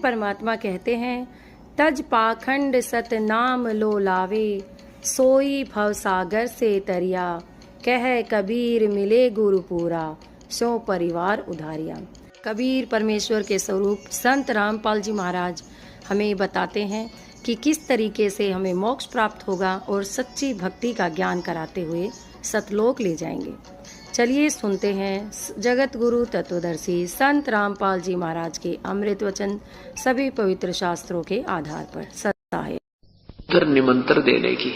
परमात्मा कहते हैं, तज पाखंड सत नाम लो लावे, सोई भव सागर से तरिया, कह कबीर मिले गुरु पूरा, सो परिवार उधारिया। कबीर परमेश्वर के स्वरूप संत रामपाल जी महाराज हमें बताते हैं कि किस तरीके से हमें मोक्ष प्राप्त होगा और सच्ची भक्ति का ज्ञान कराते हुए सतलोक ले जाएंगे। चलिए सुनते हैं जगत गुरु तत्वदर्शी संत रामपाल जी महाराज के अमृत वचन, सभी पवित्र शास्त्रों के आधार पर सत्ता है। उधर निमंत्रण देने की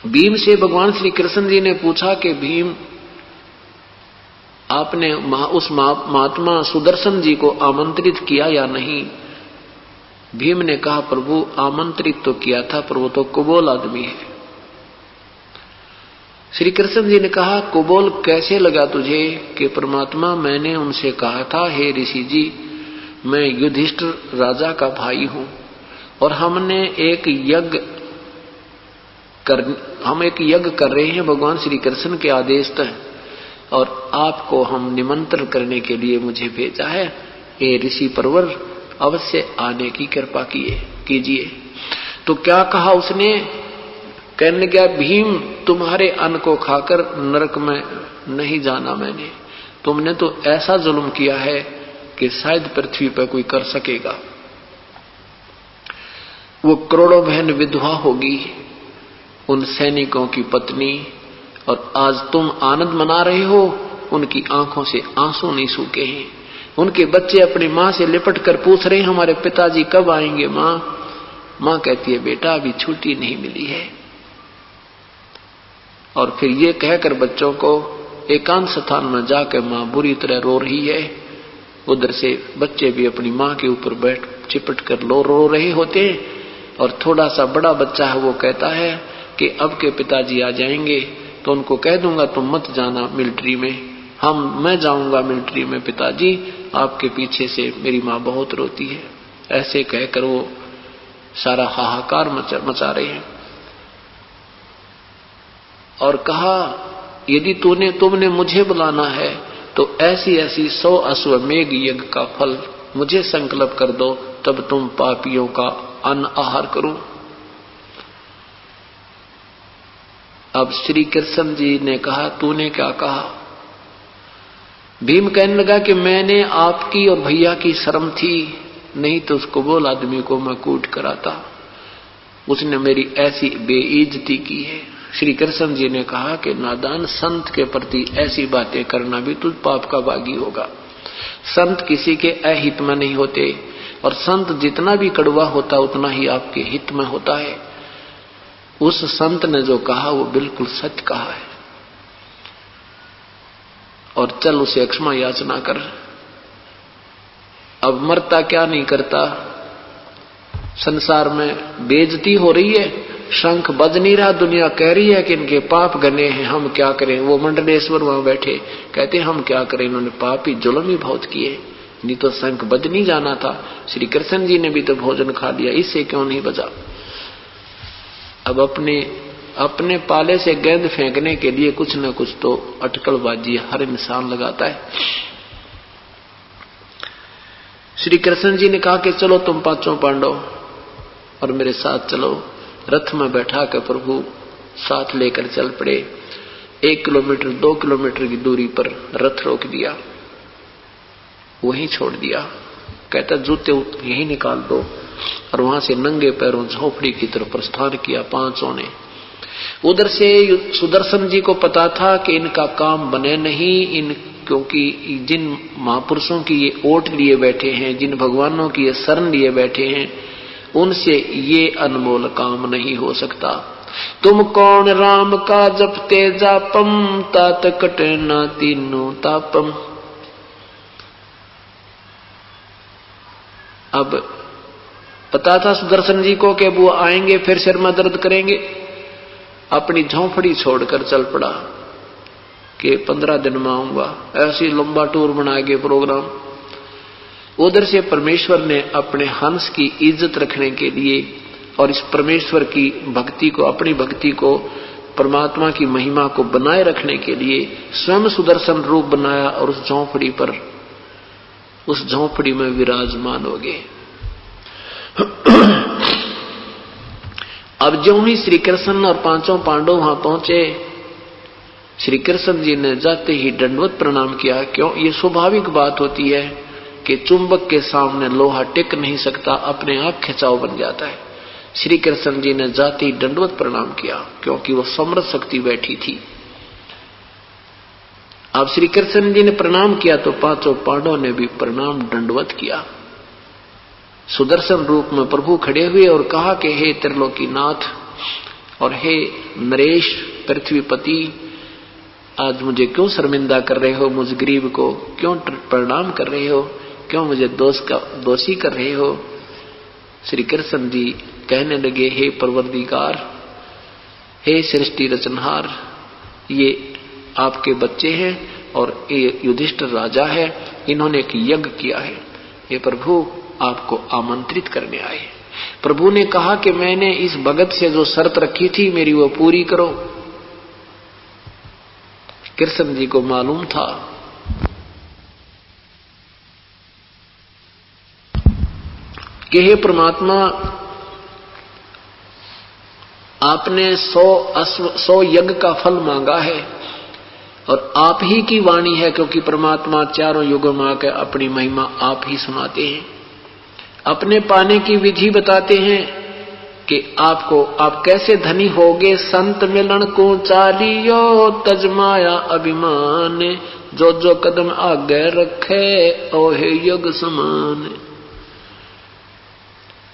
भीम से भगवान श्री कृष्ण जी ने पूछा कि भीम, आपने उस महात्मा सुदर्शन जी को आमंत्रित किया या नहीं? भीम ने कहा, प्रभु आमंत्रित तो किया था, पर वो तो कुबोल आदमी है। श्री कृष्ण जी ने कहा, कुबोल कैसे लगा तुझे? कि परमात्मा, मैंने उनसे कहा था, हे ऋषि जी, मैं युधिष्ठिर राजा का भाई हूं और हम एक यज्ञ कर रहे हैं भगवान श्री कृष्ण के आदेश तक, और आपको हम निमंत्रण करने के लिए मुझे भेजा है। ये ऋषि परवर, अवश्य आने की कृपा कीजिए। तो क्या कहा उसने? कहने लगा, भीम, तुम्हारे अन्न को खाकर नरक में नहीं जाना मैंने। तुमने तो ऐसा जुल्म किया है कि शायद पृथ्वी पर कोई कर सकेगा। वो करोड़ों बहन विधवा होगी, उन सैनिकों की पत्नी, और आज तुम आनंद मना रहे हो, उनकी आंखों से आंसू नहीं सूखे हैं। उनके बच्चे अपनी मां से लिपट कर पूछ रहे हैं, हमारे पिताजी कब आएंगे मां? मां कहती है, बेटा अभी छुट्टी नहीं मिली है। और फिर ये कहकर बच्चों को एकांत स्थान में जाकर मां बुरी तरह रो रही है। उधर से बच्चे भी अपनी मां के ऊपर बैठ चिपट कर रो रहे होते हैं। और थोड़ा सा बड़ा बच्चा है, वो कहता है कि अब के पिताजी आ जाएंगे तो उनको कह दूंगा तुम मत जाना मिलिट्री में, मैं जाऊंगा मिलिट्री में पिताजी, आपके पीछे से मेरी मां बहुत रोती है। ऐसे कहकर वो सारा हाहाकार मचा रहे हैं। और कहा, यदि तुमने मुझे बुलाना है तो ऐसी 100 अश्वमेघ यज्ञ का फल मुझे संकल्प कर दो, तब तुम पापियों का अन्न आहार करूं। अब श्री कृष्ण जी ने कहा, तूने क्या कहा? भीम कहने लगा कि मैंने आपकी और भैया की शर्म थी, नहीं तो उसको बोल आदमी को मैं कूट कराता। उसने मेरी ऐसी बेइज्जती की है। श्री कृष्ण जी ने कहा कि नादान, संत के प्रति ऐसी बातें करना भी तुझ पाप का भागी होगा। संत किसी के अहित में नहीं होते, और संत जितना भी कड़वा होता उतना ही आपके हित में होता है। उस संत ने जो कहा वो बिल्कुल सच कहा है, और चल उसे क्षमा याचना कर। अब मरता क्या नहीं करता, संसार में बेइज्जती हो रही है, शंख बज नहीं रहा, दुनिया कह रही है कि इनके पाप घने हैं, हम क्या करें। वो मंडलेश्वर वहां बैठे कहते हम क्या करें, इन्होंने पाप ही जुल्म ही बहुत किए, नहीं तो शंख बज नहीं जाना था। श्री कृष्ण जी ने भी तो भोजन खा लिया, इससे क्यों नहीं बजा। अब अपने पाले से गेंद फेंकने के लिए कुछ न कुछ तो अटकलबाजी हर इंसान लगाता है। श्री कृष्ण जी ने कहा कि चलो तुम पांचों पांडव और मेरे साथ चलो। रथ में बैठा कर प्रभु साथ लेकर चल पड़े। 1 किलोमीटर 2 किलोमीटर की दूरी पर रथ रोक दिया, वहीं छोड़ दिया। कहता जूते यहीं निकाल दो, और वहां से नंगे पैरों झोपड़ी की तरफ प्रस्थान किया पांचों ने। उधर से सुदर्शन जी को पता था कि इनका काम बने नहीं, क्योंकि जिन महापुरुषों की ये ओट लिए बैठे हैं, जिन भगवानों की ये शरण लिए बैठे हैं, उनसे ये अनमोल काम नहीं हो सकता। तुम कौन राम का जपते जापम, तात कटे न तीनों तापम। अब पता था सुदर्शन जी को कि वो आएंगे फिर सिर में दर्द करेंगे। अपनी झोंपड़ी छोड़कर चल पड़ा कि 15 दिन में आऊंगा। ऐसी लंबा टूर बना के प्रोग्राम। उधर से परमेश्वर ने अपने हंस की इज्जत रखने के लिए और इस परमेश्वर की भक्ति को, अपनी भक्ति को, परमात्मा की महिमा को बनाए रखने के लिए स्वयं सुदर्शन रूप बनाया और उस झोंपड़ी पर उस झोंपड़ी में विराजमान हो गए। अब ज्यों ही श्री कृष्ण और पांचों पांडव वहां पहुंचे, श्री कृष्ण जी ने जाते ही दंडवत प्रणाम किया। क्यों? ये स्वाभाविक बात होती है कि चुंबक के सामने लोहा टिक नहीं सकता, अपने आप खिंचाव बन जाता है। श्री कृष्ण जी ने जाते ही दंडवत प्रणाम किया, क्योंकि वो समृद्ध शक्ति बैठी थी। अब श्री कृष्ण जी ने प्रणाम किया तो पांचों पांडवों ने भी प्रणाम दंडवत किया। सुदर्शन रूप में प्रभु खड़े हुए और कहा कि हे त्रिलोकीनाथ और हे नरेश पृथ्वीपति, आज मुझे क्यों शर्मिंदा कर रहे हो? मुझ गरीब को क्यों प्रणाम कर रहे हो? क्यों मुझे दोषी कर रहे हो? श्री कृष्ण जी कहने लगे, हे परवरदिगार, हे सृष्टि रचनहार, ये आपके बच्चे हैं और ये युधिष्ठिर राजा है, इन्होंने एक यज्ञ किया है, ये प्रभु आपको आमंत्रित करने आए। प्रभु ने कहा कि मैंने इस भगत से जो शर्त रखी थी मेरी वो पूरी करो। कृष्ण जी को मालूम था कि हे परमात्मा, आपने 100 यज्ञ का फल मांगा है और आप ही की वाणी है, क्योंकि परमात्मा चारों युगों में आकर अपनी महिमा आप ही सुनाते हैं, अपने पाने की विधि बताते हैं कि आप कैसे धनी होगे। संत मिलन को चालियो तजमाया अभिमान, जो जो कदम आगे रखे ओहे युग समान।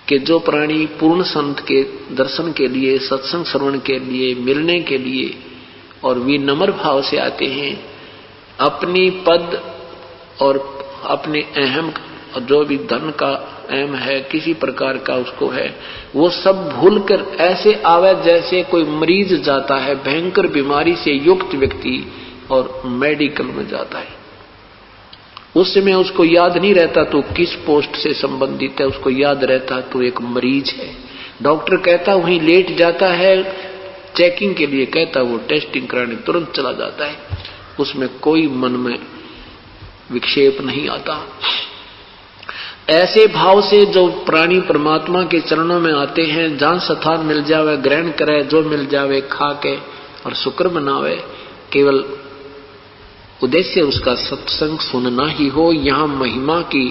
कि जो प्राणी पूर्ण संत के दर्शन के लिए, सत्संग श्रवण के लिए, मिलने के लिए और विनम्र भाव से आते हैं, अपनी पद और अपने अहम जो भी धन का अहम है, किसी प्रकार का उसको है, वो सब भूलकर ऐसे आवे जैसे कोई मरीज जाता है, भयंकर बीमारी से युक्त व्यक्ति और मेडिकल में जाता है। उस समय उसको याद नहीं रहता तो किस पोस्ट से संबंधित है, उसको याद रहता तो एक मरीज है। डॉक्टर कहता वहीं लेट जाता है चेकिंग के लिए, कहता वो टेस्टिंग कराने तुरंत चला जाता है, उसमें कोई मन में विक्षेप नहीं आता। ऐसे भाव से जो प्राणी परमात्मा के चरणों में आते हैं, जहां स्थान मिल जावे ग्रहण करे, जो मिल जावे खा के और शुक्र मनावे, केवल उद्देश्य उसका सत्संग सुनना ही हो, यहां महिमा की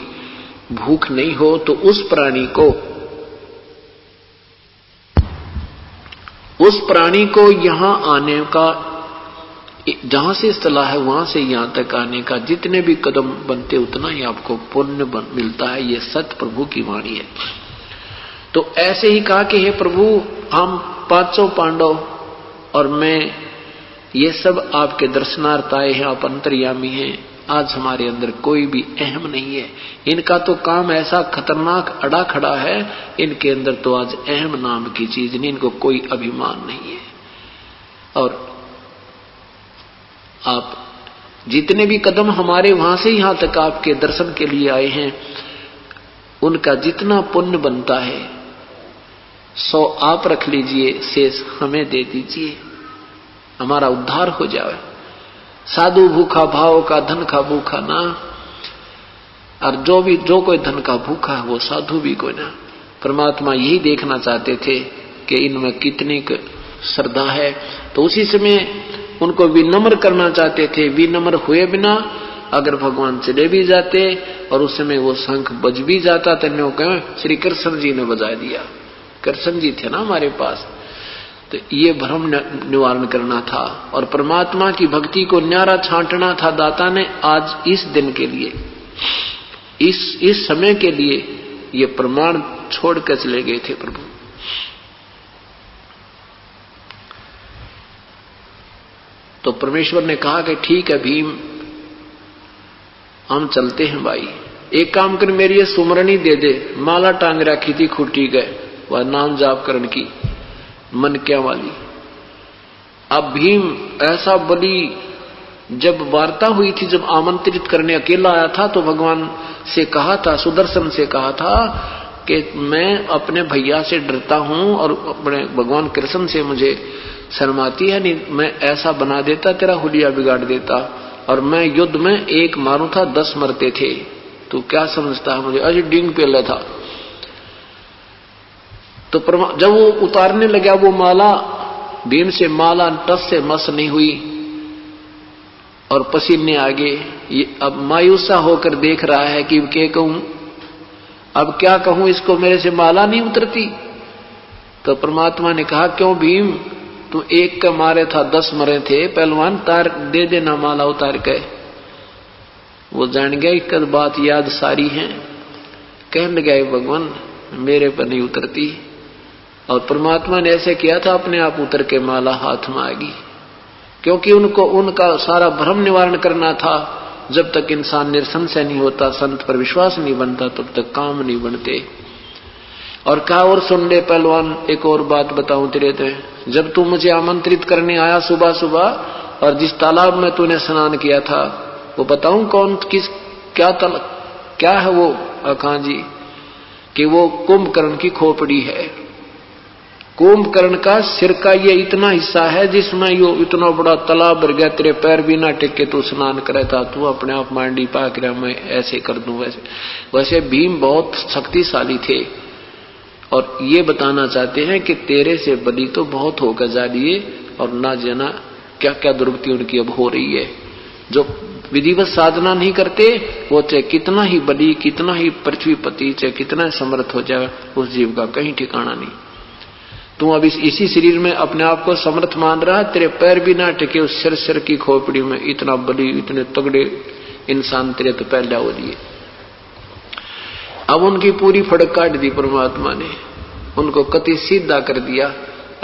भूख नहीं हो, तो उस प्राणी को यहां आने का, जहां से चला है वहां से यहां तक आने का जितने भी कदम बनते उतना ही आपको पुण्य मिलता है। ये सत्य प्रभु की वाणी है। तो ऐसे ही कहा कि हे प्रभु, हम पांचों पांडव और मैं ये सब आपके दर्शनार्थ आए हैं, आप अंतर्यामी हैं। आज हमारे अंदर कोई भी अहम नहीं है, इनका तो काम ऐसा खतरनाक अड़ा खड़ा है, इनके अंदर तो आज अहम नाम की चीज नहीं, इनको कोई अभिमान नहीं है। और आप जितने भी कदम हमारे वहां से यहां तक आपके दर्शन के लिए आए हैं, उनका जितना पुण्य बनता है 100 आप रख लीजिए, शेष हमें दे दीजिए, हमारा उद्धार हो जाए। साधु भूखा भाव का, धन का भूखा ना, और जो कोई धन का भूखा है वो साधु भी कोई ना। परमात्मा यही देखना चाहते थे कि इनमें कितनी श्रद्धा है, तो उसी समय उनको विनम्र करना चाहते थे। विनम्र हुए बिना अगर भगवान चले भी जाते और उस समय वो शंख बज भी जाता तो कहें श्री कृष्ण जी ने बजा दिया, कृष्ण जी थे ना हमारे पास। तो ये भ्रम निवारण करना था और परमात्मा की भक्ति को न्यारा छांटना था दाता ने। आज इस दिन के लिए, इस समय के लिए ये प्रमाण छोड़कर चले गए थे प्रभु। तो परमेश्वर ने कहा कि ठीक है भीम, हम चलते हैं भाई, एक काम कर मेरी ये सुमरनी दे दे, माला टांग रखी थी खूटी गए, वह नाम जाप करण की मन क्या वाली। अब भीम ऐसा बली, जब वार्ता हुई थी, जब आमंत्रित करने अकेला आया था तो भगवान से कहा था, सुदर्शन से कहा था कि मैं अपने भैया से डरता हूं और अपने भगवान कृष्ण से मुझे शर्माती है, नहीं मैं ऐसा बना देता, तेरा हुलिया बिगाड़ देता। और मैं युद्ध में एक मारू था 10 मरते थे, तू क्या समझता है मुझे, अजी डिंग पे ले था। तो जब वो उतारने लगा वो माला, भीम से माला टस से मस नहीं हुई और पसीने आगे। ये अब मायूसा होकर देख रहा है कि क्या कहूं, अब क्या कहूं इसको, मेरे से माला नहीं उतरती। तो परमात्मा ने कहा, क्यों भीम, तू एक का मारे था 10 मरे थे, पहलवान तार दे देना माला उतार के। वो जान गया कि बात याद सारी है, कहने लगा भगवान मेरे पर नहीं उतरती। और परमात्मा ने ऐसे किया था, अपने आप उतर के माला हाथ में आ गई, क्योंकि उनको उनका सारा भ्रम निवारण करना था। जब तक इंसान निरसंशय नहीं होता, संत पर विश्वास नहीं बनता, तब तक काम नहीं बनते। और कहा, और सुन ले पहलवान, एक और बात बताऊं तेरे ते, जब तू मुझे आमंत्रित करने आया सुबह सुबह, और जिस तालाब में तूने स्नान किया था, वो बताऊं कौन, किस, क्या है वो अखां जी, कि वो कुंभकर्ण की खोपड़ी है। कुंभकर्ण का सिर का ये इतना हिस्सा है जिसमें यो इतना बड़ा तालाब भर गया, तेरे पैर भी ना टेक के तू स्नान करे था, तू अपने आप मांडी पाक रहा, मैं ऐसे कर दूं वैसे। वैसे भीम बहुत शक्तिशाली थे और ये बताना चाहते हैं कि तेरे से बली तो बहुत होकर जा लिए, और ना जाना क्या क्या दुर्गति उनकी अब हो रही है। जो विधिवत साधना नहीं करते वो चाहे कितना ही बली, कितना ही पृथ्वीपति, चाहे कितना समर्थ हो जाए, उस जीव का कहीं ठिकाना नहीं। तू अब इसी शरीर में अपने आप को समर्थ मान रहा है, तेरे पैर भी ना टिके उस सिर की खोपड़ी में, इतना बली, इतने तगड़े इंसान तेरे तो पहले हो दिए। अब उनकी पूरी फड़क काट दी परमात्मा ने, उनको कति सीधा कर दिया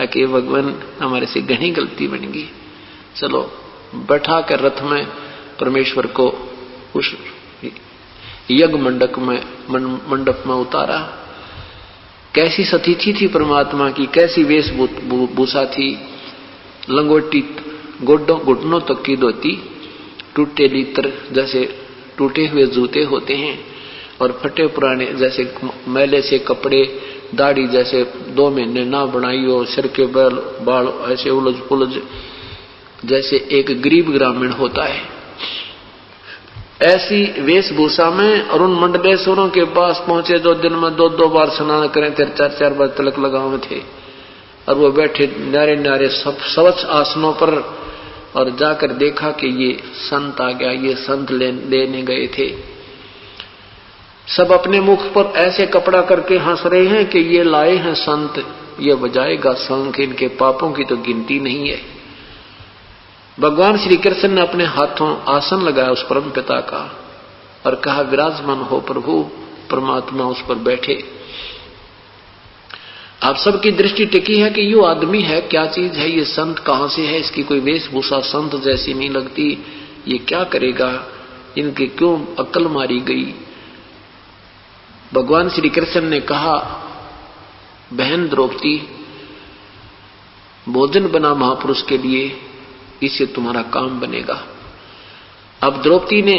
कि भगवान हमारे से घनी गलती बन गई। चलो बैठा कर रथ में परमेश्वर को उस यज्ञ मंडप में उतारा। कैसी सतीथि थी परमात्मा की, कैसी वेशभूषा थी, लंगोटी, घुटनों तक की धोती, टूटे लीतर जैसे टूटे हुए जूते होते हैं, और फटे पुराने जैसे मैले से कपड़े, दाढ़ी जैसे 2 महीने ना बनाई हो, सिर के बाल ऐसे उलझ पुलझ जैसे एक गरीब ग्रामीण होता है, ऐसी वेशभूषा में। और उन मंडलेश्वरों के पास पहुंचे जो दिन में 2-2 बार स्नान करें थे, 4-4 बार तिलक लगाए थे, और वो बैठे न्यारे न्यारे स्वच्छ आसनों पर, और जाकर देखा कि ये संत आ गया, ये संत लेने गए थे। सब अपने मुख पर ऐसे कपड़ा करके हंस रहे हैं कि ये लाए हैं संत, ये बजाएगा शंख, इनके पापों की तो गिनती नहीं है। भगवान श्री कृष्ण ने अपने हाथों आसन लगाया उस परम पिता का और कहा, विराजमान हो प्रभु। परमात्मा उस पर बैठे। आप सबकी दृष्टि टिकी है कि ये आदमी है, क्या चीज है, ये संत कहां से है, इसकी कोई वेशभूषा संत जैसी नहीं लगती, ये क्या करेगा, इनकी क्यों अक्ल मारी गई। भगवान श्री कृष्ण ने कहा, बहन द्रौपदी, भोजन बना महापुरुष के लिए, इससे तुम्हारा काम बनेगा। अब द्रौपदी ने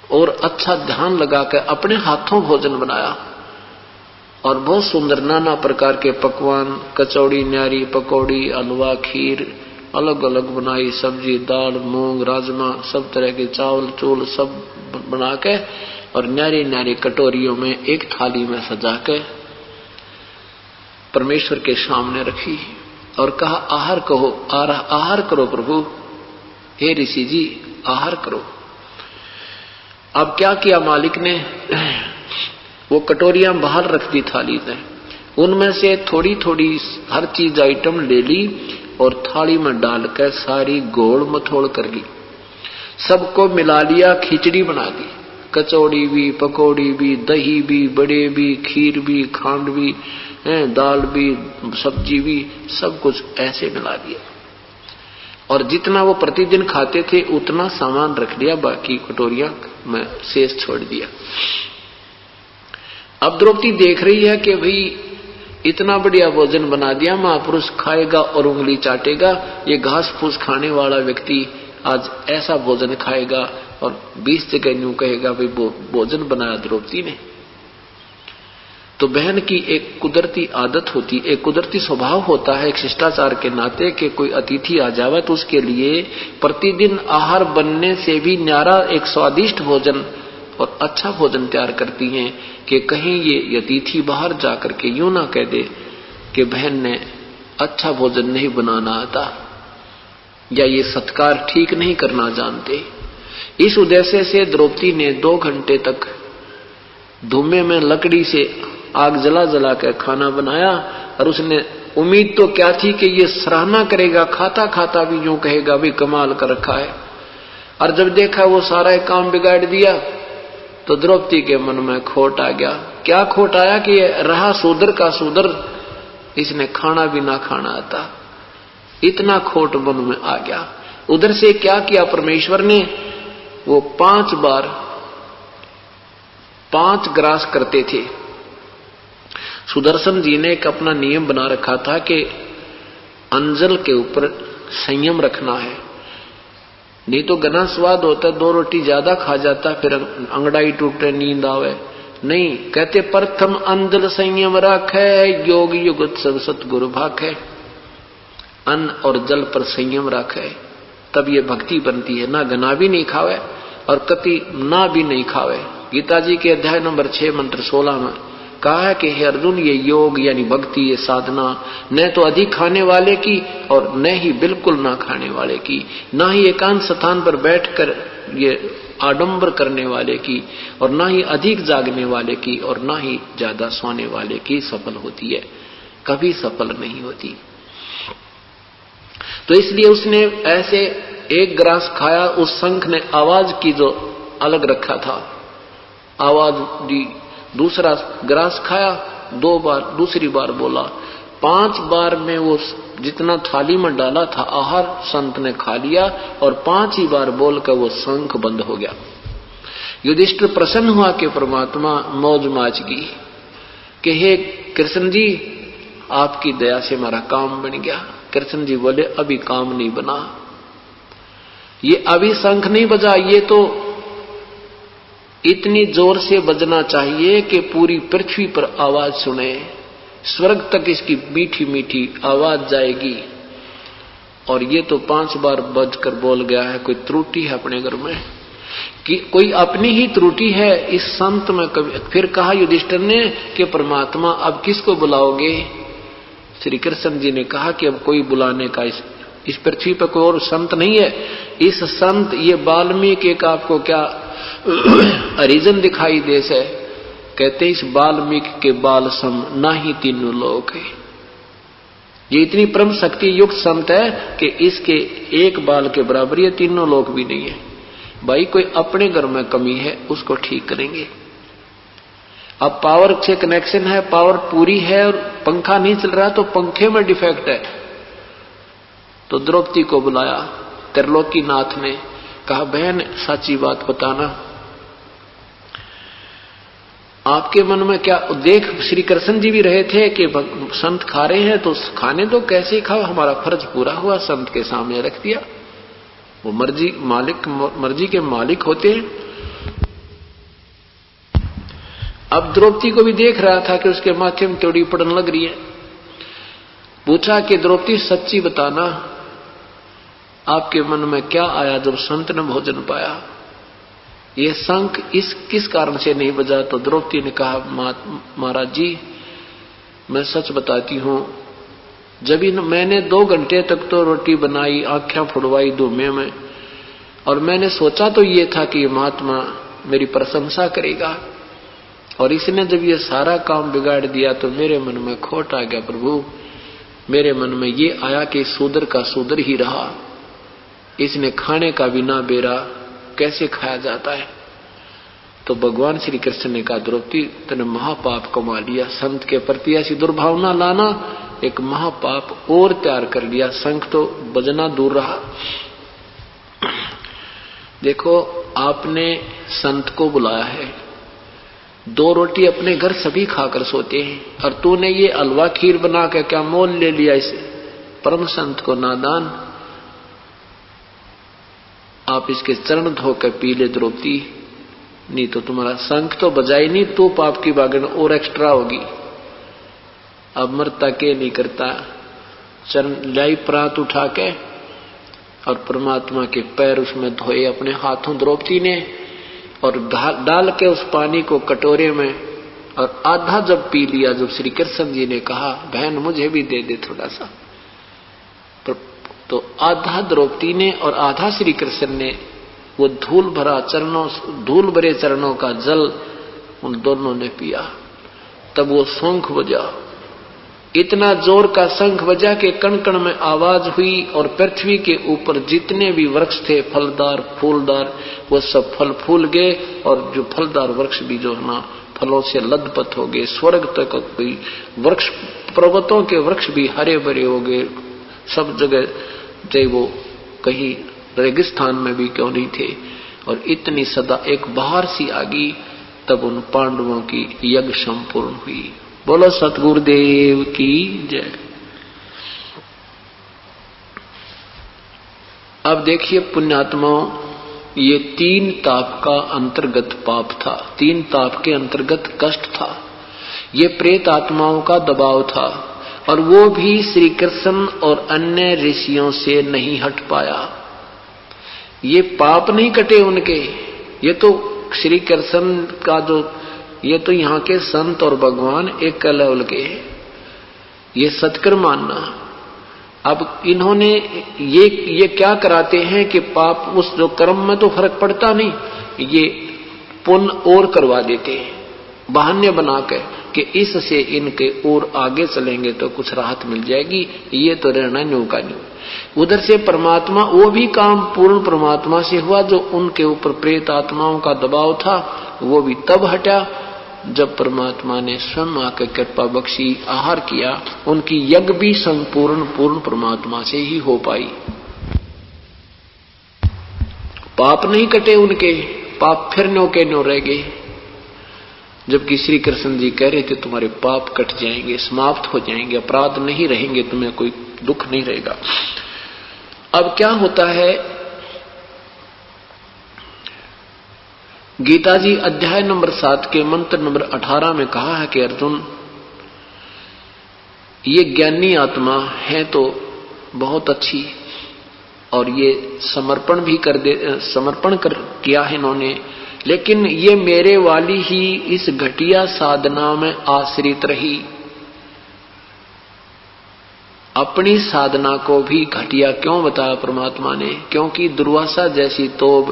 और अच्छा ध्यान लगाकर अपने हाथों भोजन बनाया, और बहुत सुंदर नाना प्रकार के पकवान, कचौड़ी, न्यारी, पकौड़ी, हलवा, खीर अलग अलग बनाई, सब्जी, दाल, मूंग, राजमा, सब तरह के चावल चूल सब बना के, और न्यारी न्यारी कटोरियों में एक थाली में सजा के परमेश्वर के सामने रखी और कहा, आहार कहो, आहार करो प्रभु। हे ऋषि जी, आहार करो। अब क्या किया मालिक ने, वो कटोरियां बाहर रख दी थाली में, उनमें से थोड़ी थोड़ी हर चीज आइटम ले ली और थाली में डालकर सारी गोल मथोड़ कर ली, सबको मिला लिया, खिचड़ी बना दी। कचौड़ी भी, पकौड़ी भी, दही भी, बड़े भी, खीर भी, खांड भी, दाल भी, सब्जी भी, सब कुछ ऐसे मिला दिया। और जितना वो प्रतिदिन खाते थे उतना सामान रख लिया, बाकी कटोरियां में शेष छोड़ दिया। अब द्रौपदी देख रही है कि भाई इतना बढ़िया भोजन बना दिया, महापुरुष खाएगा और उंगली चाटेगा, ये घास फूस खाने वाला व्यक्ति आज ऐसा भोजन खाएगा और 20 जगह यूं कहेगा भाई भोजन बनाया द्रौपदी ने। तो बहन की एक कुदरती आदत होती, एक कुदरती स्वभाव होता है एक शिष्टाचार के नाते कि कोई अतिथि आ जावे तो उसके लिए प्रतिदिन आहार बनने से भी न्यारा एक स्वादिष्ट भोजन और अच्छा भोजन तैयार करती हैं कि कहीं ये अतिथि बाहर जाकर के यूं ना कह दे कि बहन ने अच्छा भोजन नहीं बनाना आता या ये सत्कार ठीक नहीं करना जानते। इस उद्देश्य से द्रौपदी ने 2 घंटे तक धुएं में लकड़ी से आग जला जला कर खाना बनाया और उसने उम्मीद तो क्या थी कि ये सराहना करेगा, खाता खाता भी यूं कहेगा भी कमाल कर रखा है। और जब देखा वो सारा काम बिगाड़ दिया तो द्रौपदी के मन में खोट आ गया। क्या खोट आया कि रहा शूद्र का शूद्र, इसने खाना भी ना खाना आता, इतना खोट मन में आ गया। उधर से क्या किया परमेश्वर ने, वो 5 बार 5 ग्रास करते थे। सुदर्शन जी ने एक अपना नियम बना रखा था कि अंजल के ऊपर संयम रखना है, नहीं तो घना स्वाद होता, 2 रोटी ज्यादा खा जाता फिर अंगड़ाई टूटे नींद आवे। नहीं, कहते प्रथम अंजल संयम राखे, योग युगत सब सतगुरु भाखे। अन्न और जल पर संयम राखे तब ये भक्ति बनती है। ना घना भी नहीं खावे और कति ना भी नहीं खावे। गीता जी के अध्याय नंबर 6 मंत्र 16 में कहा है कि हे अर्जुन, ये योग यानी भक्ति, ये साधना न तो अधिक खाने वाले की और न ही बिल्कुल ना खाने वाले की, ना ही एकांत स्थान पर बैठकर ये आडंबर करने वाले की, और ना ही अधिक जागने वाले की, और ना ही ज्यादा सोने वाले की सफल होती है, कभी सफल नहीं होती। तो इसलिए उसने ऐसे 1 ग्रास खाया, उस शंख ने आवाज की जो अलग रखा था, आवाज दी। दूसरा ग्रास खाया, 2 बार, दूसरी बार बोला, 5 बार में वो जितना थाली में डाला था आहार संत ने खा लिया और 5 ही बार बोलकर वो शंख बंद हो गया। युधिष्ठिर प्रसन्न हुआ कि परमात्मा मौज माच गई कि हे कृष्ण जी, आपकी दया से हमारा काम बन गया। कृष्ण जी बोले, अभी काम नहीं बना, ये अभी शंख नहीं बजा, ये तो इतनी जोर से बजना चाहिए कि पूरी पृथ्वी पर आवाज सुने, स्वर्ग तक इसकी मीठी मीठी आवाज जाएगी। और ये तो 5 बार बजकर बोल गया है, कोई त्रुटि है अपने घर में, कि कोई अपनी ही त्रुटि है इस संत में। कभी फिर कहा युधिष्ठिर ने कि परमात्मा अब किसको बुलाओगे? श्री कृष्ण जी ने कहा कि अब कोई बुलाने का इस पृथ्वी पर कोई और संत नहीं है। इस संत ये वाल्मीकि का आपको क्या रीजन दिखाई दे से? कहते इस वाल्मीकि के बाल सम ना ही 3 लोक है। ये इतनी परम शक्ति युक्त संत है कि इसके एक बाल के बराबर ये 3 लोक भी नहीं है। भाई कोई अपने घर में कमी है उसको ठीक करेंगे। अब पावर से कनेक्शन है, पावर पूरी है और पंखा नहीं चल रहा तो पंखे में डिफेक्ट है। तो द्रौपदी को बुलाया त्रिलोकीनाथ ने, कहा बहन सच्ची बात बताना, आपके मन में क्या? देख श्री कृष्ण जी भी रहे थे कि संत खा रहे हैं तो खाने दो, कैसे खाओ, हमारा फर्ज पूरा हुआ, संत के सामने रख दिया। वो मर्जी के मालिक होते हैं। अब द्रौपदी को भी देख रहा था कि उसके माथे में त्योड़ी पड़ने लग रही है। पूछा कि द्रौपदी सच्ची बताना, आपके मन में क्या आया जब संत ने भोजन पाया? ये शंख किस कारण से नहीं बजा? तो द्रौपदी ने कहा महाराज जी मैं सच बताती हूं, जब मैंने 2 घंटे तक तो रोटी बनाई, आंखें फुड़वाई धुएं में, और मैंने सोचा तो ये था कि ये महात्मा मेरी प्रशंसा करेगा, और इसने जब ये सारा काम बिगाड़ दिया तो मेरे मन में खोट आ गया। प्रभु मेरे मन में ये आया कि शूद्र का शूद्र ही रहा, इसने खाने का भी ना बेरा, कैसे खाया जाता है? तो भगवान श्री कृष्ण ने कहा द्रौपदी तूने महापाप कमा लिया, संत के प्रति ऐसी दुर्भावना लाना एक महापाप और तैयार कर लिया। शंख तो बजना दूर रहा। देखो आपने संत को बुलाया है, 2 रोटी अपने घर सभी खाकर सोते हैं, और तूने ये हलवा खीर बना के क्या मोल ले लिया इस परम संत को? नादान, आप इसके चरण धोकर पी ले द्रौपदी, नहीं तो तुम्हारा शंख तो बजाई नहीं, तो पाप की बागन और एक्स्ट्रा होगी। अब मरता के नहीं करता, चरण लाई प्रात उठा के और परमात्मा के पैर उसमें धोए अपने हाथों द्रौपदी ने, और डाल के उस पानी को कटोरे में, और आधा जब पी लिया, जब श्री कृष्ण जी ने कहा बहन मुझे भी दे दे थोड़ा सा, तो आधा द्रौपदी ने और आधा श्री कृष्ण ने वो धूल भरे चरणों का जल उन दोनों ने पिया। तब वो शंख बजा, इतना जोर का शंख बजा के कण कण में आवाज हुई, और पृथ्वी के ऊपर जितने भी वृक्ष थे फलदार फूलदार, वो सब फल फूल गए, और जो फलदार वृक्ष भी जो है ना फलों से लदपथ हो गए। स्वर्ग तक कोई वृक्ष, पर्वतों के वृक्ष भी हरे भरे हो गए सब जगह, चाहे वो कहीं रेगिस्तान में भी क्यों नहीं थे। और इतनी सदा एक बहार सी आ गई, तब उन पांडवों की यज्ञ संपूर्ण हुई। बोलो सतगुरुदेव की जय। अब देखिए पुण्यात्माओं, ये 3 ताप का अंतर्गत पाप था, 3 ताप के अंतर्गत कष्ट था, ये प्रेत आत्माओं का दबाव था, और वो भी श्री कृष्ण और अन्य ऋषियों से नहीं हट पाया। ये पाप नहीं कटे उनके, ये तो श्री कृष्ण का जो, ये तो यहाँ के संत और भगवान एक लेवल के हैं, ये सत्कर्म मानना। अब इन्होंने ये क्या कराते हैं कि पाप, उस जो कर्म में तो फर्क पड़ता नहीं, ये पुण्य और करवा देते हैं बहाने बना के कि इससे इनके और आगे चलेंगे तो कुछ राहत मिल जाएगी, ये तो रहना न्यू का न्यू। उधर से परमात्मा, वो भी काम पूर्ण परमात्मा से हुआ, जो उनके ऊपर प्रेत आत्माओं का दबाव था वो भी तब हटा जब परमात्मा ने स्वयं आकर कृपा बख्शी, आहार किया। उनकी यज्ञ भी संपूर्ण पूर्ण परमात्मा से ही हो पाई। पाप नहीं कटे उनके, पाप फिर न्यो के न्यो रह गए। जबकि श्री कृष्ण जी कह रहे थे तुम्हारे पाप कट जाएंगे, समाप्त हो जाएंगे, अपराध नहीं रहेंगे, तुम्हें कोई दुख नहीं रहेगा। अब क्या होता है, गीता जी अध्याय नंबर 7 के मंत्र नंबर 18 में कहा है कि अर्जुन, ये ज्ञानी आत्मा है तो बहुत अच्छी, और ये समर्पण किया है इन्होंने, लेकिन ये मेरे वाली ही इस घटिया साधना में आश्रित रही। अपनी साधना को भी घटिया क्यों बताया परमात्मा ने? क्योंकि दुर्वासा जैसी तोब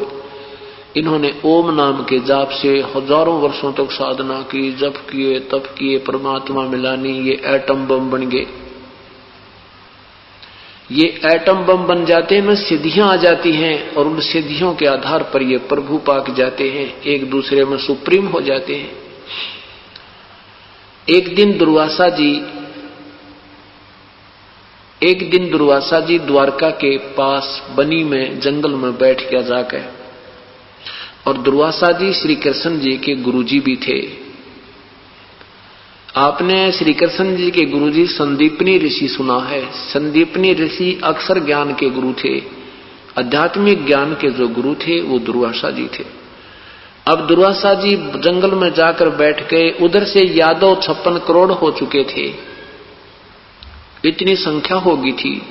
इन्होंने ओम नाम के जाप से हजारों वर्षों तक साधना की, जप किए, तप किए, परमात्मा मिला नहीं, ये एटम बम बन गए। ये एटम बम बन जाते हैं, सिद्धियां आ जाती हैं, और उन सिद्धियों के आधार पर ये प्रभु पाक जाते हैं, एक दूसरे में सुप्रीम हो जाते हैं। एक दिन दुर्वासा जी द्वारका के पास बनी में जंगल में बैठ गया जाकर, और दुर्वासा जी श्री कृष्ण जी के गुरुजी भी थे। आपने श्री कृष्ण जी के गुरुजी संदीपनी ऋषि सुना है। संदीपनी ऋषि अक्षर ज्ञान के गुरु थे, आध्यात्मिक ज्ञान के जो गुरु थे वो दुर्वासा जी थे। अब दुर्वासा जी जंगल में जाकर बैठ गए। उधर से यादव 56 करोड़ हो चुके थे, इतनी संख्या हो गई थी,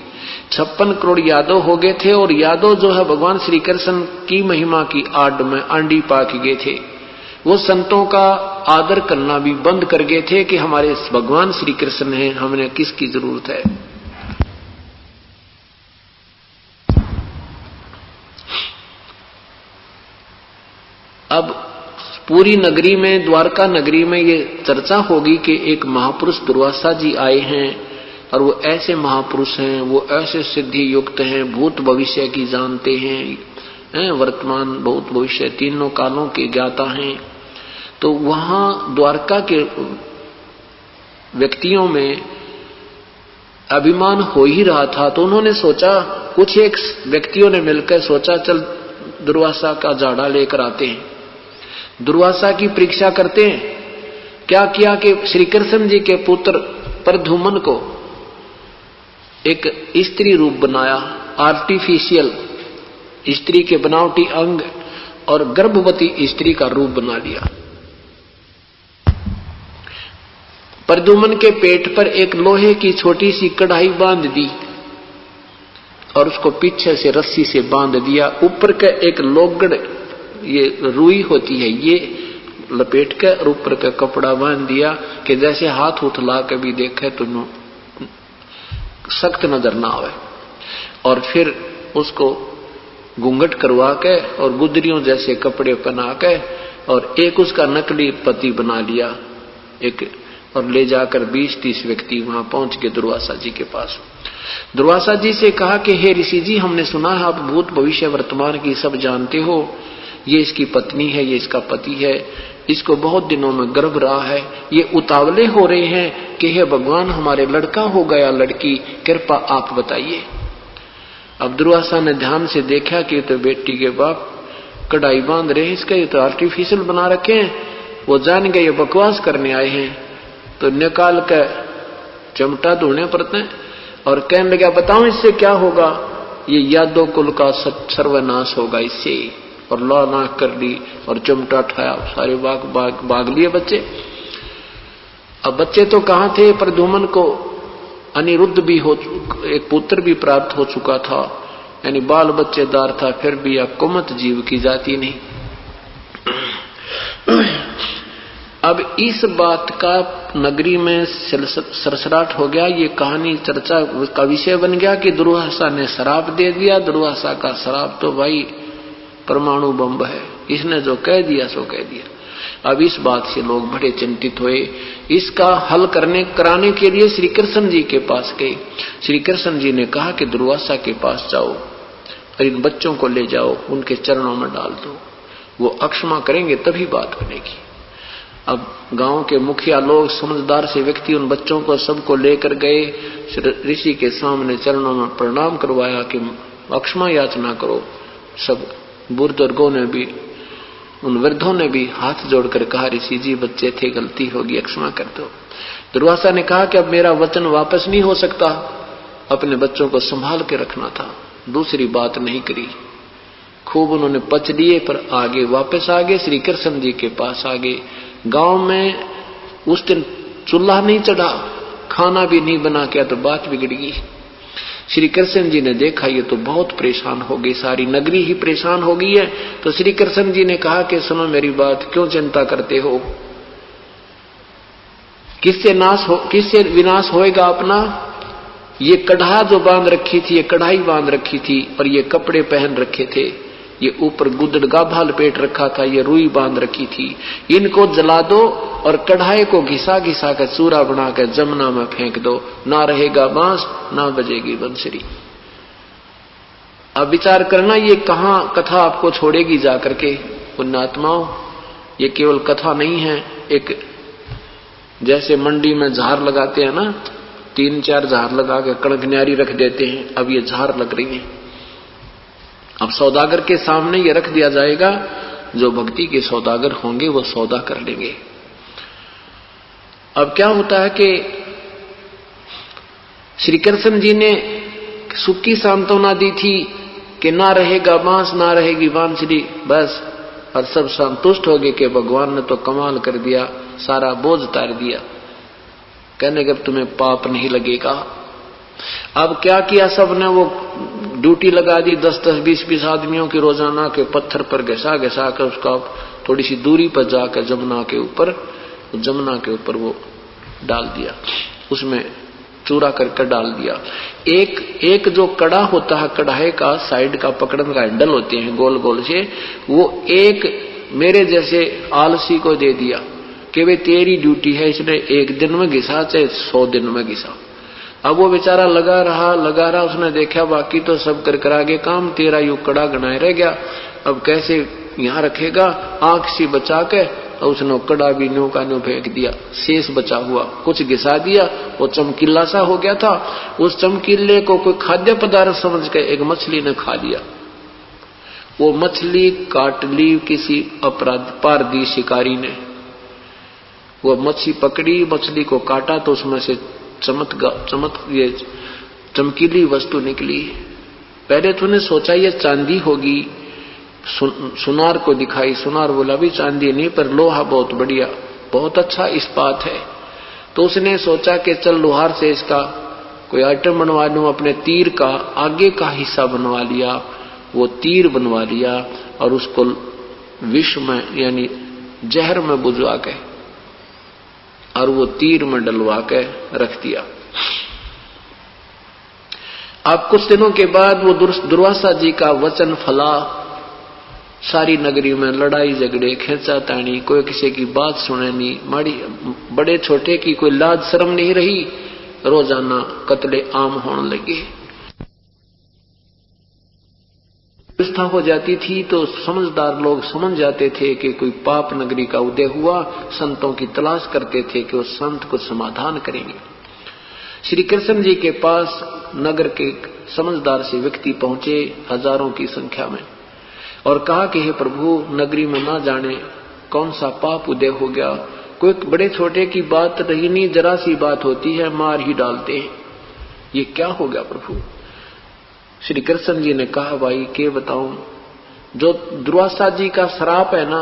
56 करोड़ यादव हो गए थे। और यादव जो है भगवान श्री कृष्ण की महिमा की आड़ में आंडी पाक गए थे। वो संतों का आदर करना भी बंद कर गए थे कि हमारे भगवान श्री कृष्ण हैं, हमें किसकी जरूरत है। अब पूरी नगरी में, द्वारका नगरी में ये चर्चा होगी कि एक महापुरुष दुर्वासा जी आए हैं, और वो ऐसे महापुरुष हैं, वो ऐसे सिद्धि युक्त हैं, भूत भविष्य की जानते हैं, वर्तमान भूत भविष्य तीनों कालों के ज्ञाता हैं। तो वहां द्वारका के व्यक्तियों में अभिमान हो ही रहा था। तो उन्होंने सोचा, कुछ एक व्यक्तियों ने मिलकर सोचा, चल दुर्वासा का जाड़ा लेकर आते हैं, दुर्वासा की परीक्षा करते हैं। क्या किया कि श्री कृष्ण जी के पुत्र प्रद्युम्न को एक स्त्री रूप बनाया, आर्टिफिशियल स्त्री के बनावटी अंग, और गर्भवती स्त्री का रूप बना लिया। प्रद्युम्न के पेट पर एक लोहे की छोटी सी कढ़ाई बांध दी और उसको पीछे से रस्सी से बांध दिया। ऊपर का एक लोगड़, ये रुई होती है, ये लपेट के और ऊपर का कपड़ा बांध दिया कि जैसे हाथ उठला के भी देखे तो सख्त नजर ना आवे। और फिर उसको घूंघट करवा के और गुदरियों जैसे कपड़े पहना के और एक उसका नकली पति बना लिया एक, और ले जाकर 20-30 व्यक्ति वहां पहुंच गए दुर्वासा जी के पास। दुर्वासा जी से कहा कि हे ऋषि जी, हमने सुना है आप भूत भविष्य वर्तमान की सब जानते हो, ये इसकी पत्नी है, ये इसका पति है, इसको बहुत दिनों में गर्भ रहा है, ये उतावले हो रहे हैं कि हे भगवान हमारे लड़का हो गया लड़की, कृपा आप बताइए। अब दुर्वासा ने ध्यान से देखा कि तो बेटी के बाप कढ़ाई बांध रहे हैं, इसका ये तो आर्टिफिशियल बना रखे हैं। वो जान गए ये बकवास करने आए हैं, तो निकाल कर चमटा ढूंढने पड़ते हैं और कहने लगा बताओ इससे क्या होगा। ये यादव कुल का सर्वनाश होगा इससे, और ला नाक कर दी और चिमटा उठाया, सारे भाग लिए बच्चे। अब बच्चे तो कहां थे, प्रद्युम्न को अनिरुद्ध भी हो, एक पुत्र भी प्राप्त हो चुका था, यानी बाल बच्चेदार था, फिर भी यह कुमत जीव की जाति नहीं। अब इस बात का नगरी में सरसराट हो गया, ये कहानी चर्चा का विषय बन गया कि दुर्वासा ने शराप दे दिया। दुर्वासा का शराप तो भाई परमाणु बम है, इसने जो कह दिया सो कह दिया। अब इस बात से लोग बड़े चिंतित हुए। इसका हल कराने के लिए श्री कृष्ण जी के पास गए। श्री कृष्ण जी ने कहा कि दुर्वासा के पास जाओ और इन बच्चों को ले जाओ, उनके चरणों में डाल दो, वो अक्षमा करेंगे तभी बात बनेगी। अब गांव के मुखिया लोग, समझदार से व्यक्ति उन बच्चों को सबको लेकर गए, ऋषि के सामने चरणों में प्रणाम करवाया कि अक्षमा याचना करो। सब बुजुर्गों ने भी, उन वृद्धों ने भी हाथ जोड़कर कहा ऋषि जी बच्चे थे, गलती होगी, अक्षमा कर दो। दुर्वासा ने कहा कि अब मेरा वचन वापस नहीं हो सकता, अपने बच्चों को संभाल के रखना था, दूसरी बात नहीं करी। खूब उन्होंने पच लिए पर आगे वापस आ गए, श्री कृष्ण जी के पास आ गए। गांव में उस दिन चूल्हा नहीं चढ़ा, खाना भी नहीं बना के, तो बात बिगड़ गई। श्री कृष्ण जी ने देखा ये तो बहुत परेशान हो गई, सारी नगरी ही परेशान हो गई है। तो श्री कृष्ण जी ने कहा कि सुनो मेरी बात, क्यों चिंता करते हो, किससे विनाश होएगा अपना। ये कढ़ा जो बांध रखी थी, ये कढ़ाई बांध रखी थी और ये कपड़े पहन रखे थे, ये ऊपर गुदड़ गाभा लपेट रखा था, ये रुई बांध रखी थी, इनको जला दो और कढ़ाई को घिसा घिसा कर चूरा बनाकर जमुना में फेंक दो, ना रहेगा बांस ना बजेगी बंसुरी। अब विचार करना ये कहां कथा आपको छोड़ेगी जाकर के पुण्यात्माओं। ये केवल कथा नहीं है, एक जैसे मंडी में झार लगाते हैं ना, 3-4 झार लगा के कणक न्यारी रख देते हैं, अब ये झार लग रही है। अब सौदागर के सामने ये रख दिया जाएगा, जो भक्ति के सौदागर होंगे वो सौदा कर लेंगे। अब क्या होता है कि श्री कृष्ण जी ने सुख की सांत्वना दी थी कि ना रहेगा बांस ना रहेगी बांसुरी, बस, और सब संतुष्ट हो गए कि भगवान ने तो कमाल कर दिया, सारा बोझ उतार दिया, कहने के अब तुम्हें पाप नहीं लगेगा। अब क्या किया सबने, वो ड्यूटी लगा दी 10-10, 20-20 आदमियों की रोजाना के पत्थर पर घसा घसा कर उसका थोड़ी सी दूरी पर जाकर जमुना के ऊपर वो डाल दिया, उसमें चूरा करके डाल दिया। एक जो कड़ा होता है, कढ़ाई का साइड का पकड़न का हैंडल होते हैं गोल गोल से, वो एक मेरे जैसे आलसी को दे दिया कि वे तेरी ड्यूटी है, इसने 1 दिन में घिसा चाहे 100 दिन में घिसा। अब वो बेचारा लगा रहा, उसने देखा बाकी तो सब कर आगे काम, तेरा यू कड़ा गनाए रह गया, अब कैसे यहां रखेगा। आंख सी बचा के और उसने कड़ा भी न्यू का न्यू फेंक दिया, शेष बचा हुआ कुछ घिसा दिया, वो चमकीला सा हो गया था। उस चमकीले को कोई खाद्य पदार्थ समझ के एक मछली ने खा लिया। वो मछली काट ली किसी अपराधी शिकारी ने, वो मछली पकड़ी, मछली को काटा तो उसमें से ये चमकीली वस्तु निकली। पहले तूने सोचा ये चांदी होगी, सुनार को दिखाई। सुनार बोला भी चांदी नहीं पर लोहा बहुत बढ़िया, बहुत अच्छा इस्पात है। तो उसने सोचा कि चल लोहार से इसका कोई आइटम बनवा लूं। अपने तीर का आगे का हिस्सा बनवा लिया, वो तीर बनवा लिया और उसको विष में यानी जहर में बुझवा के और वो तीर में डलवा के रख दिया। अब कुछ दिनों के बाद वो दुर्वासा जी का वचन फला। सारी नगरी में लड़ाई झगड़े, खींचातानी, कोई किसी की बात सुने नहीं, माड़ी बड़े छोटे की कोई लाज शर्म नहीं रही। रोजाना कत्ले आम होने लगे। व्यवस्था हो जाती थी तो समझदार लोग समझ जाते थे कि कोई पाप नगरी का उदय हुआ। संतों की तलाश करते थे कि वो संत कुछ समाधान करेंगे। श्री कृष्ण जी के पास नगर के समझदार से व्यक्ति पहुंचे हजारों की संख्या में और कहा कि हे प्रभु, नगरी में ना जाने कौन सा पाप उदय हो गया, कोई बड़े छोटे की बात रही नहीं, जरा सी बात होती है मार ही डालते हैं, ये क्या हो गया प्रभु। श्री कृष्ण जी ने कहा भाई के बताऊं, जो दुर्वासा जी का श्राप है ना,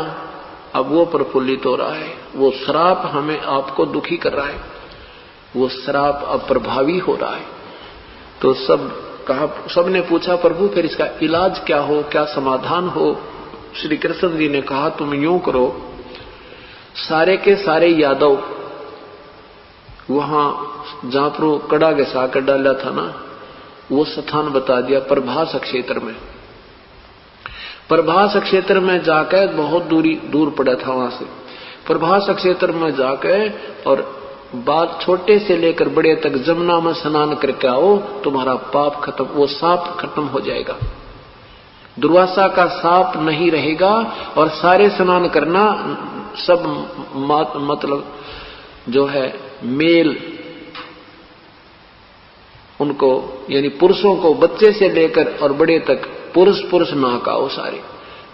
अब वो प्रफुल्लित हो रहा है। वो श्राप हमें आपको दुखी कर रहा है, वो श्राप अब प्रभावी हो रहा है। तो सबने पूछा प्रभु फिर इसका इलाज क्या हो, क्या समाधान हो। श्री कृष्ण जी ने कहा तुम यूं करो, सारे के सारे यादव वहां जहां पर कड़ा घसा कर डाला था ना, वो स्थान बता दिया प्रभास क्षेत्र में। प्रभास क्षेत्र में जाकर बहुत दूर पड़ा था वहां से। प्रभास क्षेत्र में जाकर और बात छोटे से लेकर बड़े तक जमुना में स्नान करके आओ, तुम्हारा पाप खत्म, वो साप खत्म हो जाएगा, दुर्वासा का साप नहीं रहेगा। और सारे स्नान करना, सब मतलब जो है मेल उनको यानी पुरुषों को बच्चे से लेकर और बड़े तक पुरुष नहा का आओ सारे।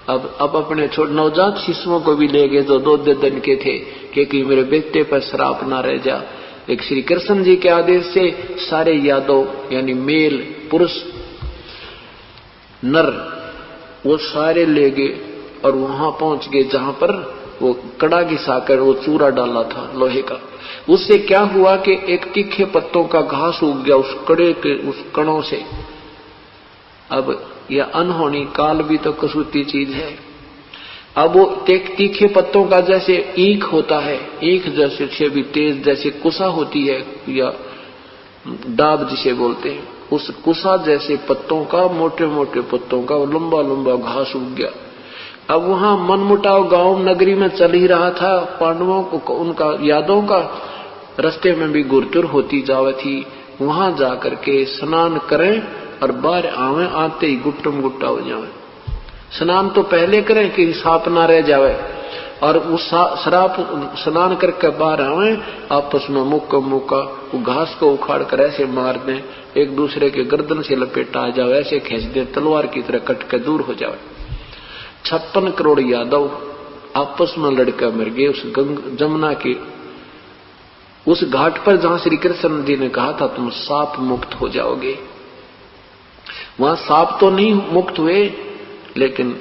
अब अपने नवजात शिशुओं को भी ले गए जो 2 दिन के थे कि मेरे बेटे पर श्राप ना रह जा। एक श्री कृष्ण जी के आदेश से सारे यादव यानी मेल पुरुष नर वो सारे ले गए और वहां पहुंच गए जहां पर वो कड़ा घिसाकर वो चूरा डाला था लोहे का। उससे क्या हुआ कि एक तीखे पत्तों का घास उग गया उस कड़े के उस कणों से। अब यह अनहोनी काल भी तो कसूती चीज है। अब वो तीखे पत्तों का जैसे ईख होता है, ईख जैसे से भी तेज जैसे कुसा होती है या डाब जिसे बोलते हैं, उस कुसा जैसे पत्तों का, मोटे मोटे पत्तों का लंबा लंबा घास उग गया। अब वहां मनमुटाव गांव नगरी में चल ही रहा था। पांडवों को उनका यादों का रास्ते में भी गुरतुर होती जावे थी। वहां जाकर के स्नान करें और बाहर आवे, आते ही गुट्टम गुट्टा हो जावे। स्नान तो पहले करें कि साप ना रह जावे, और उस शराब स्नान करके बाहर आवे, आपस में मुक्का वो घास को उखाड़ कर ऐसे मार दें, एक दूसरे के गर्दन से लपेटा आ जावे, ऐसे खींच दें तलवार की तरह कट के दूर हो जावे। 56 करोड़ यादव आपस में लड़कर मर गए उस जमुना के उस घाट पर जहां श्री कृष्ण जी ने कहा था तुम साप मुक्त हो जाओगे। वहां साप तो नहीं मुक्त हुए, लेकिन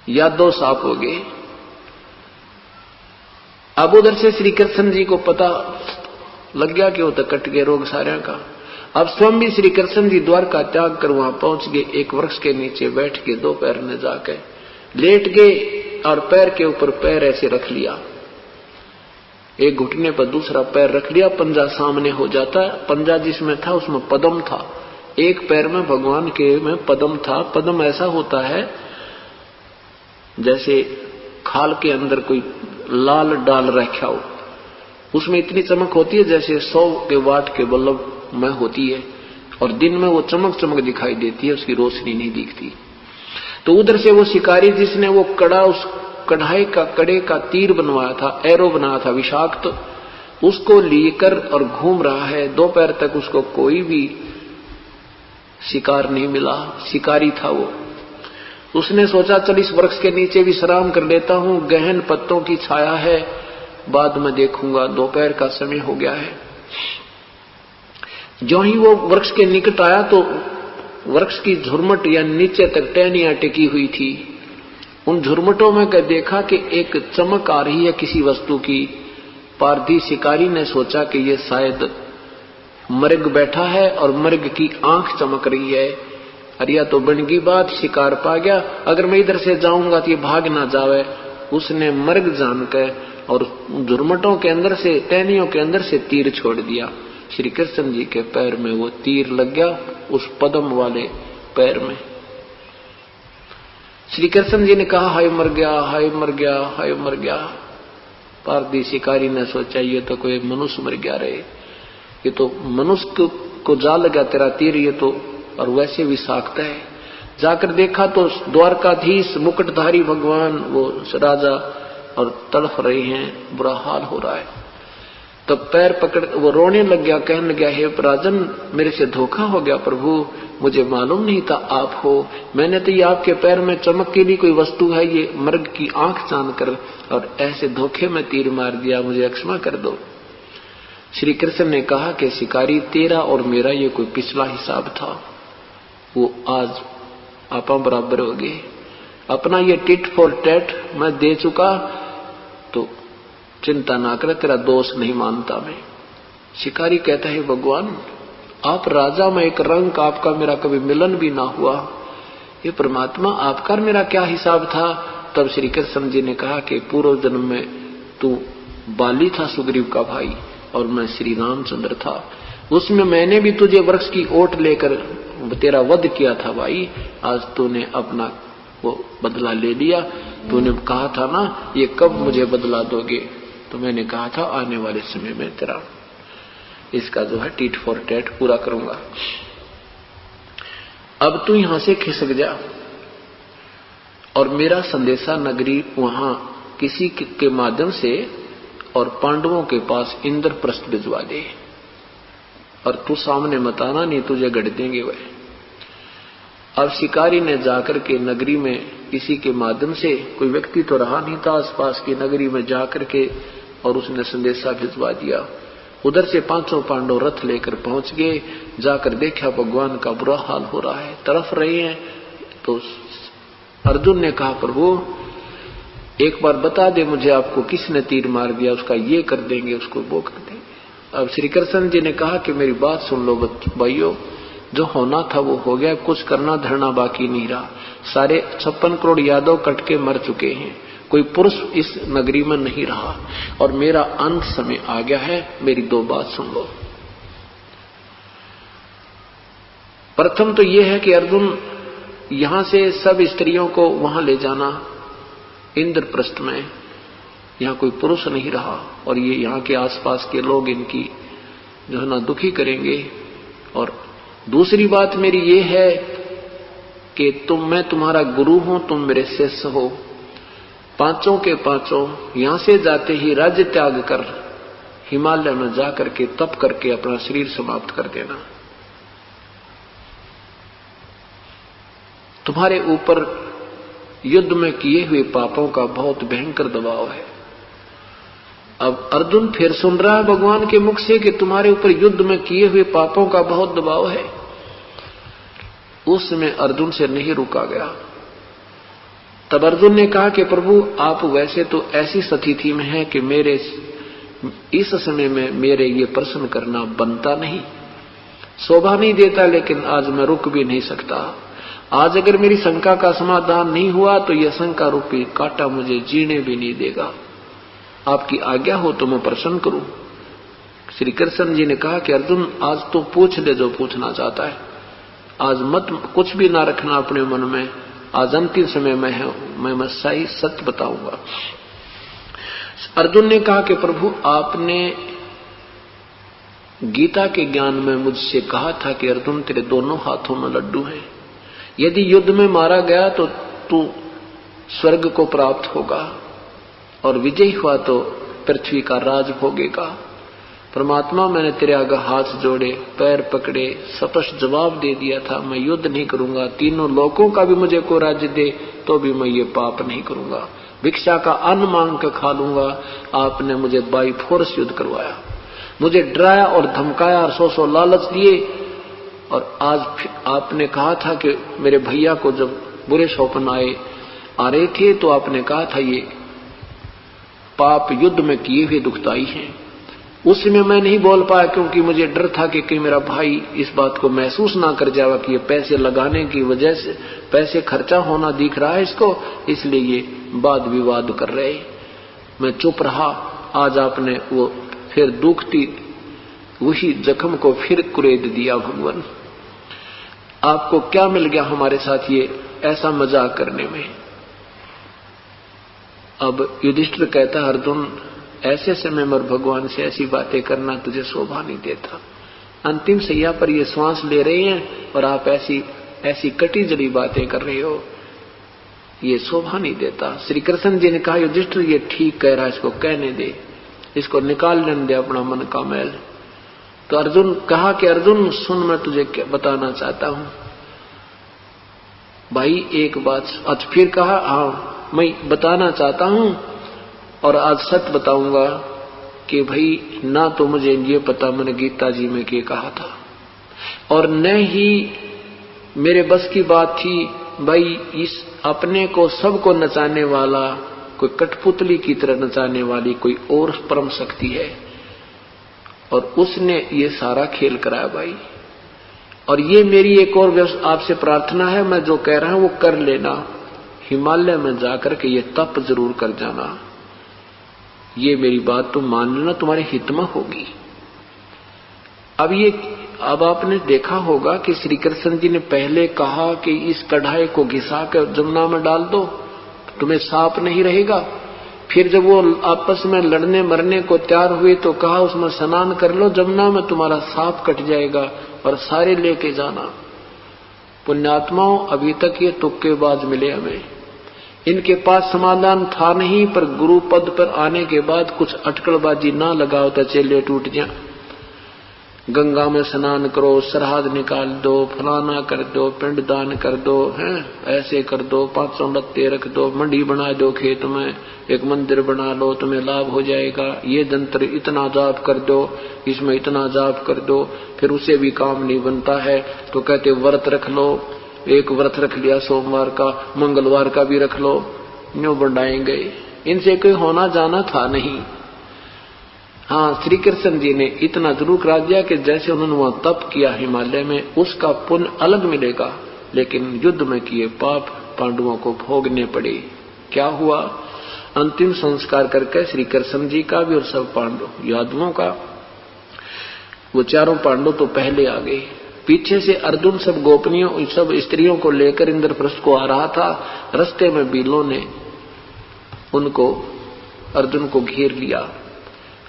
यादव साप हो गए। अब उधर से श्री कृष्ण जी को पता लग गया कि वो तो कट गए रोग सारे का। अब स्वयं भी श्री कृष्ण जी द्वारका त्याग कर वहां पहुंच गए। एक वृक्ष के नीचे बैठ के 2 पैर में जाकर लेट गए और पैर के ऊपर पैर ऐसे रख लिया, एक घुटने पर दूसरा पैर रख लिया, पंजा सामने हो जाता है। पंजा जिसमें था उसमें पद्म था, एक पैर में भगवान के में पद्म था। पद्म ऐसा होता है जैसे खाल के अंदर कोई लाल डाल रखा हो, उसमें इतनी चमक होती है जैसे 100 के वाट के बल्ब में होती है, और दिन में वो चमक दिखाई देती है, उसकी रोशनी नहीं दिखती। तो उधर से वो शिकारी जिसने वो कड़ा उस कढ़ाई का कड़े का तीर बनवाया था, एरो बनाया था विषाक्त, उसको लेकर और घूम रहा है। 2 पैर तक उसको कोई भी शिकार नहीं मिला, शिकारी था वो। उसने सोचा चल इस वृक्ष के नीचे विश्राम कर लेता हूं, गहन पत्तों की छाया है, बाद में देखूंगा, दोपहर का समय हो गया है। जो ही वो वृक्ष के निकट आया तो वृक्ष की झुरमट या नीचे तक टहनियां टिकी हुई थी। उन झुरमटों में देखा कि एक चमक आ रही है किसी वस्तु की। पारधी शिकारी ने सोचा कि ये शायद मृग बैठा है और मृग की आंख चमक रही है। अरे या तो बन गई बात, शिकार पा गया, अगर मैं इधर से जाऊंगा तो ये भाग ना जावे। उसने मृग जानकर और झुरमटों के अंदर से, टहनियों के अंदर से तीर छोड़ दिया। श्री कृष्ण जी के पैर में वो तीर लग गया, उस पद्म वाले पैर में। श्री कृष्ण जी ने कहा, हाय मर गया, हाय मर गया, हाय मर गया। पारधी शिकारी ने सोचा ये तो कोई मनुष्य मर गया रहे, ये तो मनुष्य को जा लगा तेरा तीर, ये तो और वैसे विषाक्त है। जाकर देखा तो द्वारकाधीश मुकुटधारी भगवान वो राजा और तड़फ रहे हैं, बुरा हाल हो रहा है। तब पैर पकड़ वो रोने लग गया, कहने लगा, हे राजन मेरे से धोखा हो गया प्रभु, मुझे मालूम नहीं था आप हो। मैंने तो ये आपके पैर में चमक के लिए कोई वस्तु है ये मृग की आंख जानकर और ऐसे धोखे में तीर मार दिया, मुझे क्षमा कर दो। श्री कृष्ण ने कहा कि शिकारी तेरा और मेरा ये कोई पिछला हिसाब था, वो आज आपा बराबर हो गए। अपना ये टिट फॉर टैट मैं दे चुका, तो चिंता ना कर, तेरा दोष नहीं मानता मैं। शिकारी कहता है, भगवान आप राजा में एक रंग आपका मेरा कभी मिलन भी ना हुआ, ये परमात्मा आपका मेरा क्या हिसाब था। तब श्री कृष्ण जी ने कहा कि पूर्व जन्म में तू बाली था, सुग्रीव का भाई, और मैं श्री रामचंद्र था। उसमें मैंने भी तुझे वृक्ष की ओट लेकर तेरा वध किया था भाई। आज तूने अपना वो बदला ले लिया। तूने कहा था ना ये कब मुझे बदला दोगे, तो मैंने कहा था आने वाले समय में तेरा इसका जो है टीट फॉर टैट पूरा करूंगा। अब तू यहां से खिसक जा और मेरा संदेशा नगरी वहां किसी के माध्यम से और पांडवों के पास इंद्रप्रस्थ भिजवा दे, और तू सामने मत आना, नहीं तुझे गड़ देंगे वह। अब शिकारी ने जाकर के नगरी में किसी के माध्यम से, कोई व्यक्ति तो रहा नहीं था आसपास की नगरी में, जाकर के और उसने संदेशा भिजवा दिया। उधर से पांचों पांडव रथ लेकर पहुंच गए। जाकर देखा भगवान का बुरा हाल हो रहा है, तरफ रहे हैं। तो अर्जुन ने कहा, प्रभु एक बार बता दे मुझे आपको किसने तीर मार दिया, उसका ये कर देंगे, उसको वो कर देंगे। अब श्री कृष्ण जी ने कहा कि मेरी बात सुन लो भाइयों, जो होना था वो हो गया, कुछ करना धरना बाकी नहीं रहा। सारे 56 करोड़ यादव कट के मर चुके हैं, कोई पुरुष इस नगरी में नहीं रहा, और मेरा अंत समय आ गया है। मेरी दो बात सुन लो। प्रथम तो यह है कि अर्जुन यहां से सब स्त्रियों को वहां ले जाना इंद्रप्रस्थ में, यहाँ कोई पुरुष नहीं रहा, और ये यहाँ के आसपास के लोग इनकी जो है ना दुखी करेंगे। और दूसरी बात मेरी ये है कि मैं तुम्हारा गुरु हूं, तुम मेरे शिष्य हो। पांचों के पांचों यहां से जाते ही राज्य त्याग कर हिमालय में जाकर के तप करके अपना शरीर समाप्त कर देना। तुम्हारे ऊपर युद्ध में किए हुए पापों का बहुत भयंकर दबाव है। अब अर्जुन फिर सुन रहा है भगवान के मुख से कि तुम्हारे ऊपर युद्ध में किए हुए पापों का बहुत दबाव है। उस समय अर्जुन से नहीं रुका गया। तब अर्जुन ने कहा कि प्रभु आप वैसे तो ऐसी स्थिति में हैं कि मेरे इस समय में मेरे ये प्रश्न करना बनता नहीं, शोभा नहीं देता, लेकिन आज मैं रुक भी नहीं सकता। आज अगर मेरी शंका का समाधान नहीं हुआ तो यह शंका रूपी कांटा मुझे जीने भी नहीं देगा। आपकी आज्ञा हो तो मैं प्रश्न करूं। श्री कृष्ण जी ने कहा कि अर्जुन आज तो पूछ ले जो पूछना चाहता है, आज मत कुछ भी ना रखना अपने मन में। आज अंतिम समय में है, मैं सही सत्य बताऊंगा। अर्जुन ने कहा कि प्रभु आपने गीता के ज्ञान में मुझसे कहा था कि अर्जुन तेरे दोनों हाथों में लड्डू हैं, यदि युद्ध में मारा गया तो तू स्वर्ग को प्राप्त होगा और विजयी हुआ तो पृथ्वी का राज भोगेगा। परमात्मा मैंने तेरे आगे हाथ जोड़े, पैर पकड़े, स्पष्ट जवाब दे दिया था मैं युद्ध नहीं करूंगा, तीनों लोकों का भी मुझे को राज्य दे तो भी मैं ये पाप नहीं करूंगा, भिक्षा का अन्न मांग कर खा लूंगा। आपने मुझे बाई फोर्स युद्ध करवाया, मुझे डराया और धमकाया और सौ लालच दिए और आज आपने कहा था कि मेरे भैया को जब बुरे स्वप्न आ रहे थे तो आपने कहा था ये पाप युद्ध में किए हुए दुखदाई हैं। उस समय मैं नहीं बोल पाया क्योंकि मुझे डर था कि कहीं मेरा भाई इस बात को महसूस ना कर जाएगा कि ये पैसे लगाने की वजह से पैसे खर्चा होना दिख रहा है इसको, इसलिए ये वाद विवाद कर रहे। मैं चुप रहा। आज आपने वो फिर दुखती वही जख्म को फिर कुरेद दिया। भगवान आपको क्या मिल गया हमारे साथ ये ऐसा मजाक करने में। अब युधिष्ठिर कहता अर्जुन ऐसे समय में भगवान से ऐसी बातें करना तुझे शोभा नहीं देता। अंतिम सैया पर ये श्वास ले रहे हैं और आप ऐसी कटी जड़ी बातें कर रहे हो, ये शोभा नहीं देता। श्री कृष्ण जी ने कहा युधिष्ठिर ये ठीक कह रहा है, इसको कहने दे, इसको निकाल लेने दे अपना मन का मैल। तो अर्जुन कहा कि अर्जुन सुन, मैं तुझे क्या बताना चाहता हूं भाई एक बात। आज फिर कहा हाँ मैं बताना चाहता हूं और आज सच बताऊंगा कि भाई ना तो मुझे ये पता मैंने गीता जी में क्या कहा था और न ही मेरे बस की बात थी भाई इस अपने को सबको नचाने वाला कोई कठपुतली की तरह नचाने वाली कोई और परम शक्ति है और उसने ये सारा खेल कराया भाई। और ये मेरी एक और आपसे प्रार्थना है, मैं जो कह रहा हूं वो कर लेना। हिमालय में जाकर के ये तप जरूर कर जाना, ये मेरी बात तुम मान लेना, तुम्हारे हित में होगी। अब आपने देखा होगा कि श्री कृष्ण जी ने पहले कहा कि इस कढ़ाई को घिसा कर जमुना में डाल दो, तुम्हें सांप नहीं रहेगा। फिर जब वो आपस में लड़ने मरने को तैयार हुए तो कहा उसमें स्नान कर लो जमुना में, तुम्हारा सांप कट जाएगा और सारे लेके जाना। पुण्यात्माओं अभी तक ये तुक्केबाज मिले हमें, इनके पास समाधान था नहीं, पर गुरु पद पर आने के बाद कुछ अटकलबाजी ना लगाओ तो चेले टूट जाए। गंगा में स्नान करो, श्राद्ध निकाल दो, फलाना कर दो, पिंड दान कर दो, हैं ऐसे कर दो, 500 लत्ते रख दो, मंडी बना दो खेत में, एक मंदिर बना लो, तुम्हें लाभ हो जाएगा। ये जंत्र इतना जाप कर दो, इसमें इतना जाप कर दो, फिर उसे भी काम नहीं बनता है तो कहते व्रत रख लो। एक व्रत रख लिया सोमवार का, मंगलवार का भी रख लो, न्यू बढ़ाएंगे। इनसे कोई होना जाना था नहीं। हाँ, श्री कृष्ण जी ने इतना जरूर करा दिया कि जैसे उन्होंने वहां तप किया हिमालय में उसका पुण्य अलग मिलेगा, लेकिन युद्ध में किए पाप पांडवों को भोगने पड़े। क्या हुआ? अंतिम संस्कार करके श्री कृष्ण जी का भी और सब पांडव यादवों का, वो चारों पांडव तो पहले आ गए। पीछे से अर्जुन सब गोपनियों सब स्त्रियों को लेकर इंद्रप्रस्थ को आ रहा था। रास्ते में बीलों ने उनको अर्जुन को घेर लिया।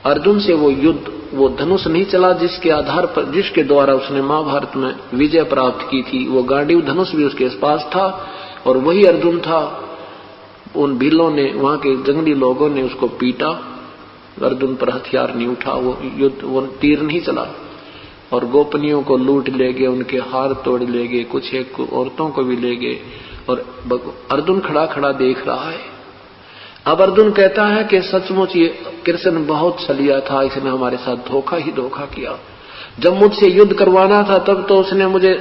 अर्जुन से वो युद्ध, वो धनुष नहीं चला जिसके आधार पर, जिसके द्वारा उसने महाभारत में विजय प्राप्त की थी। वो गांडीव धनुष भी उसके पास था और वही अर्जुन था। उन भीलों ने, वहां के जंगली लोगों ने उसको पीटा। अर्जुन पर हथियार नहीं उठा, वो युद्ध, वो तीर नहीं चला और गोपनियों को लूट ले गए, उनके हार तोड़ ले गए, कुछ एक औरतों को भी ले गए और अर्जुन खड़ा खड़ा देख रहा है। अब अर्जुन कहता है कि सचमुच ये कृष्ण बहुत छलिया था, इसने हमारे साथ धोखा ही धोखा किया। जब मुझसे युद्ध करवाना था तब तो उसने मुझे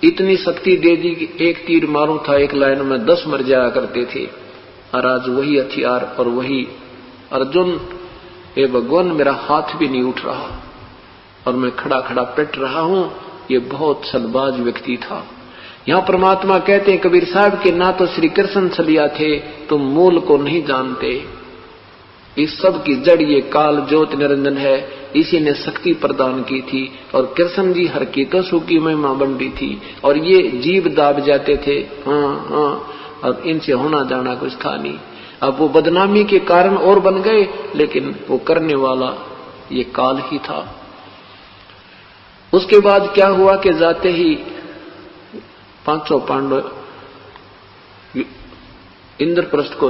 इतनी शक्ति दे दी कि एक तीर मारूं था एक लाइन में 10 मर जाया करते थे, और आज वही हथियार और वही अर्जुन, हे भगवान मेरा हाथ भी नहीं उठ रहा और मैं खड़ा खड़ा पिट रहा हूं। ये बहुत छलबाज व्यक्ति था। यहां परमात्मा कहते हैं कबीर साहब के ना तो श्री कृष्ण छलिया थे, तुम मूल को नहीं जानते। इस सब की जड़ ये काल ज्योत निरंजन है, इसी ने शक्ति प्रदान की थी और कृष्ण जी हर की तो सुखी महिमा बंटी थी और ये जीव दाब जाते थे। हाँ, और इनसे होना जाना कुछ था नहीं। अब वो बदनामी के कारण और बन गए, लेकिन वो करने वाला ये काल ही था। उसके बाद क्या हुआ कि जाते ही 500 पांडव इंद्रप्रस्थ को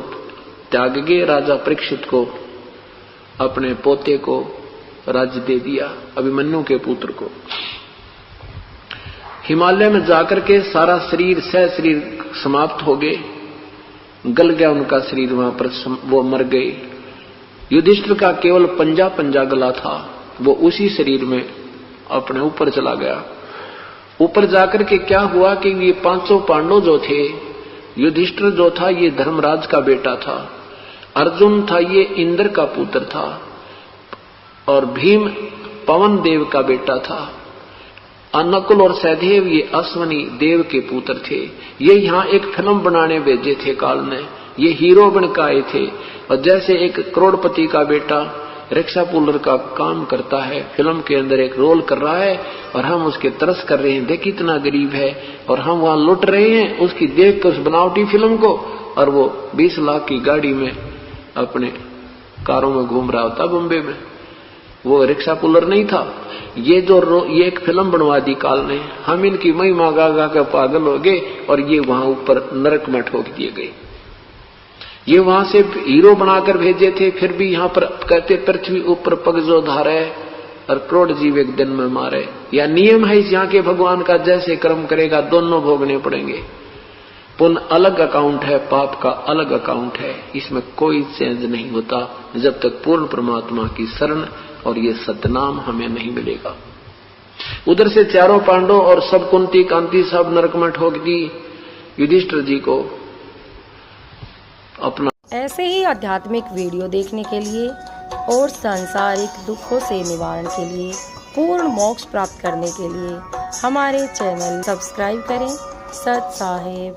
त्याग गए। राजा परीक्षित को, अपने पोते को राज्य दे दिया, अभिमन्यु के पुत्र को। हिमालय में जाकर के सारा शरीर शरीर समाप्त हो गए, गल गया उनका शरीर, वहां पर वो मर गए। युधिष्ठिर का केवल पंजा पंजा गला था, वो उसी शरीर में अपने ऊपर चला गया। ऊपर जाकर के क्या हुआ कि ये 500 पांडव जो थे, युधिष्ठिर जो था ये धर्मराज का बेटा था, अर्जुन था ये इंद्र का पुत्र था, और भीम पवन देव का बेटा था, नकुल और सहदेव ये अश्वनी देव के पुत्र थे। ये यहाँ एक फिल्म बनाने भेजे थे काल ने, ये हीरो बन के आए थे। और जैसे एक करोड़पति का बेटा रिक्शा पुलर का काम करता है, फिल्म के अंदर एक रोल कर रहा है और हम उसके तरस कर रहे हैं, देख इतना गरीब है, और हम वहां लुट रहे हैं उसकी देख कर उस बनावटी फिल्म को, और वो 20 लाख की गाड़ी में अपने कारों में घूम रहा होता बॉम्बे में। वो रिक्शा पुलर नहीं था। ये एक फिल्म बनवा दी काल ने, हम इनकी महिमा गा गा कर पागल हो गए, और ये वहां ऊपर नरक में ठोक दिए गए। ये वहां से हीरो बनाकर भेजे थे, फिर भी यहाँ पर कहते पृथ्वी ऊपर पग जो धारे और करोड़ जीव एक दिन में मारे। या नियम है इस यहाँ के भगवान का, जैसे कर्म करेगा दोनों भोगने पड़ेंगे। पुण्य अलग अकाउंट है, पाप का अलग अकाउंट है, इसमें कोई चेंज नहीं होता जब तक पूर्ण परमात्मा की शरण और ये सतनाम हमें नहीं मिलेगा। उधर से चारों पांडव और सब कुंती कांति सब नरक में ठोक दी युधिष्ठिर जी को अपना। ऐसे ही आध्यात्मिक वीडियो देखने के लिए और सांसारिक दुखों से निवारण के लिए, पूर्ण मोक्ष प्राप्त करने के लिए हमारे चैनल सब्सक्राइब करें। सत साहेब।